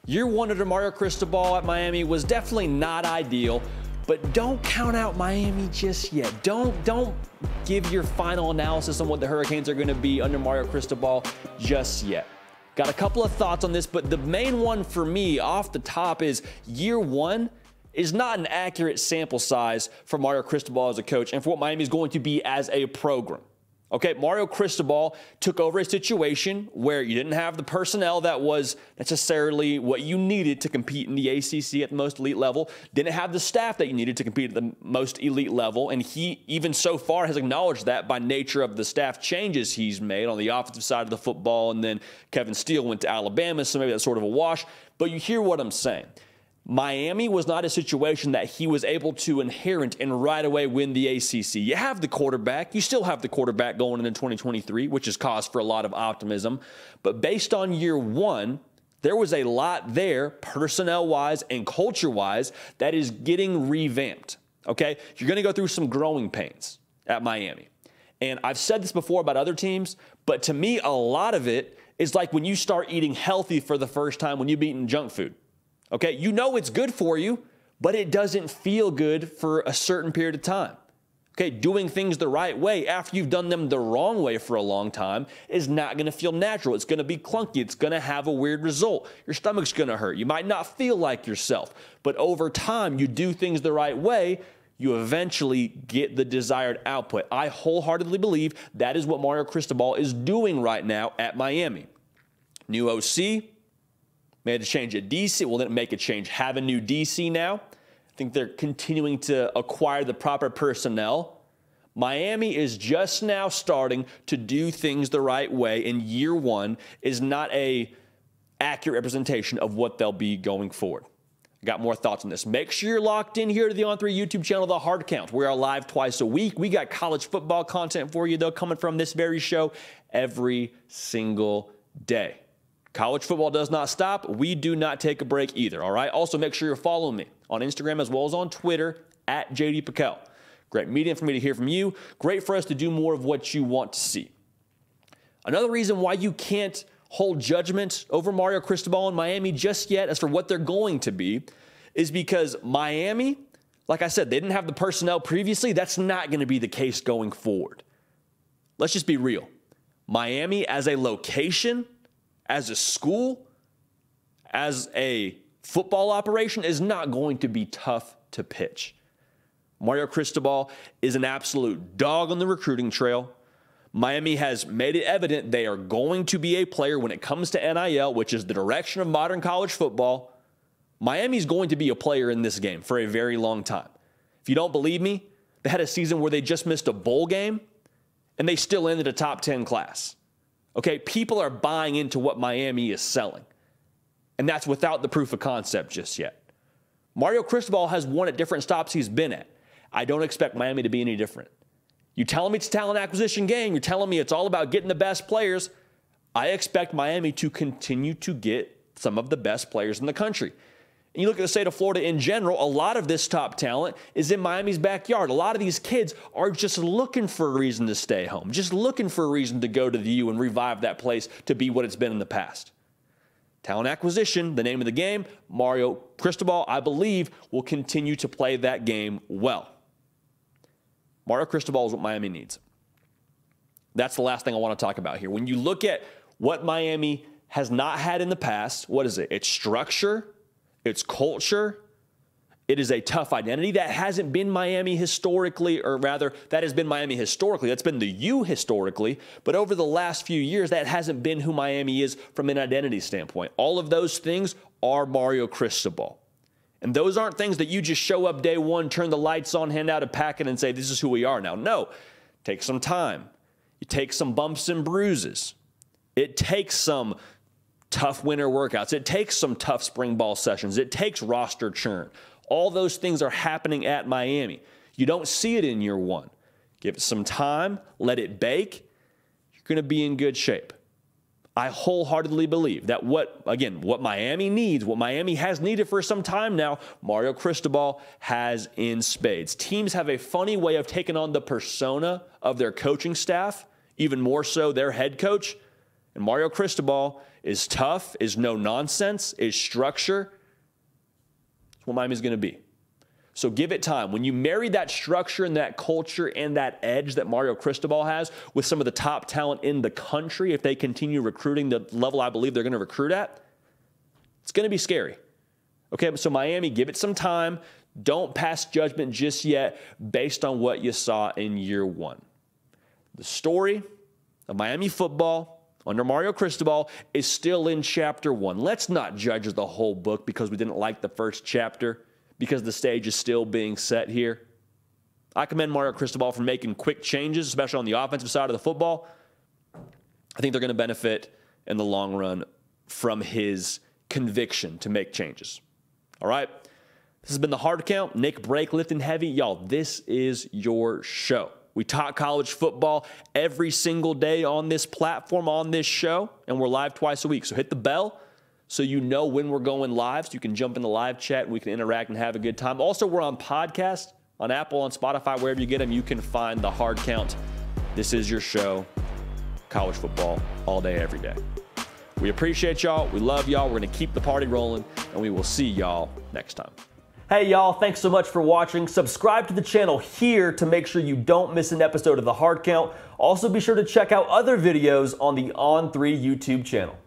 Year one under Mario Cristobal at Miami was definitely not ideal, but don't count out Miami just yet. Don't give your final analysis on what the Hurricanes are going to be under Mario Cristobal just yet. Got a couple of thoughts on this, but the main one for me off the top is year one is not an accurate sample size for Mario Cristobal as a coach and for what Miami is going to be as a program. Okay, Mario Cristobal took over a situation where you didn't have the personnel that was necessarily what you needed to compete in the ACC at the most elite level, didn't have the staff that you needed to compete at the most elite level, and he even so far has acknowledged that by nature of the staff changes he's made on the offensive side of the football, and then Kevin Steele went to Alabama, so maybe that's sort of a wash, but you hear what I'm saying. Miami was not a situation that he was able to inherit and right away win the ACC. You have the quarterback. You still have the quarterback going into 2023, which is cause for a lot of optimism. But based on year one, there was a lot there, personnel-wise and culture-wise, that is getting revamped. Okay? You're going to go through some growing pains at Miami. And I've said this before about other teams, but to me, a lot of it is like when you start eating healthy for the first time when you've eaten junk food. Okay, you know it's good for you, but it doesn't feel good for a certain period of time. Okay, doing things the right way after you've done them the wrong way for a long time is not going to feel natural. It's going to be clunky. It's going to have a weird result. Your stomach's going to hurt. You might not feel like yourself, but over time, you do things the right way, you eventually get the desired output. I wholeheartedly believe that is what Mario Cristobal is doing right now at Miami. New OC. Made a change at DC. Well, didn't make a change. Have a new DC now. I think they're continuing to acquire the proper personnel. Miami is just now starting to do things the right way, and year one is not a accurate representation of what they'll be going forward. Got more thoughts on this. Make sure you're locked in here to the On3 YouTube channel, The Hard Count. We are live twice a week. We got college football content for you, though, coming from this very show every single day. College football does not stop. We do not take a break either, all right? Also, make sure you're following me on Instagram as well as on Twitter at JD Pickell. Great medium for me to hear from you. Great for us to do more of what you want to see. Another reason why you can't hold judgment over Mario Cristobal and Miami just yet as for what they're going to be is because Miami, like I said, they didn't have the personnel previously. That's not going to be the case going forward. Let's just be real. Miami as a location, as a school, as a football operation, is not going to be tough to pitch. Mario Cristobal is an absolute dog on the recruiting trail. Miami has made it evident they are going to be a player when it comes to NIL, which is the direction of modern college football. Miami's going to be a player in this game for a very long time. If you don't believe me, they had a season where they just missed a bowl game, and they still ended a top 10 class. Okay, people are buying into what Miami is selling. And that's without the proof of concept just yet. Mario Cristobal has won at different stops he's been at. I don't expect Miami to be any different. You telling me it's a talent acquisition game. You're telling me it's all about getting the best players. I expect Miami to continue to get some of the best players in the country. And you look at the state of Florida in general, a lot of this top talent is in Miami's backyard. A lot of these kids are just looking for a reason to stay home, just looking for a reason to go to the U and revive that place to be what it's been in the past. Talent acquisition, the name of the game. Mario Cristobal, I believe, will continue to play that game well. Mario Cristobal is what Miami needs. That's the last thing I want to talk about here. When you look at what Miami has not had in the past, what is it? It's structure. It's culture. It is a tough identity. That hasn't been Miami historically, or rather, that has been Miami historically. That's been the U historically. But over the last few years, that hasn't been who Miami is from an identity standpoint. All of those things are Mario Cristobal. And those aren't things that you just show up day one, turn the lights on, hand out a packet, and say, this is who we are now. No, take some time. You take some bumps and bruises. It takes some tough winter workouts. It takes some tough spring ball sessions. It takes roster churn. All those things are happening at Miami. You don't see it in year one. Give it some time. Let it bake. You're going to be in good shape. I wholeheartedly believe that what Miami needs, what Miami has needed for some time now, Mario Cristobal has in spades. Teams have a funny way of taking on the persona of their coaching staff, even more so their head coach, And Mario Cristobal is tough, is no nonsense, is structure. That's what Miami's going to be. So give it time. When you marry that structure and that culture and that edge that Mario Cristobal has with some of the top talent in the country, if they continue recruiting the level I believe they're going to recruit at, it's going to be scary. Okay, so Miami, give it some time. Don't pass judgment just yet based on what you saw in year one. The story of Miami football under Mario Cristobal is still in chapter 1. Let's not judge the whole book because we didn't like the first chapter, because the stage is still being set here. I commend Mario Cristobal for making quick changes, especially on the offensive side of the football. I think they're going to benefit in the long run from his conviction to make changes. All right? This has been The Hard Count. Nick Brake, lifting heavy. Y'all, this is your show. We talk college football every single day on this platform, on this show, and we're live twice a week. So hit the bell so you know when we're going live, so you can jump in the live chat and we can interact and have a good time. Also, we're on podcast, on Apple, on Spotify, wherever you get them, you can find The Hard Count. This is your show, college football, all day, every day. We appreciate y'all. We love y'all. We're going to keep the party rolling, and we will see y'all next time. Hey, y'all. Thanks so much for watching. Subscribe to the channel here to make sure you don't miss an episode of The Hard Count. Also, be sure to check out other videos on the On3 YouTube channel.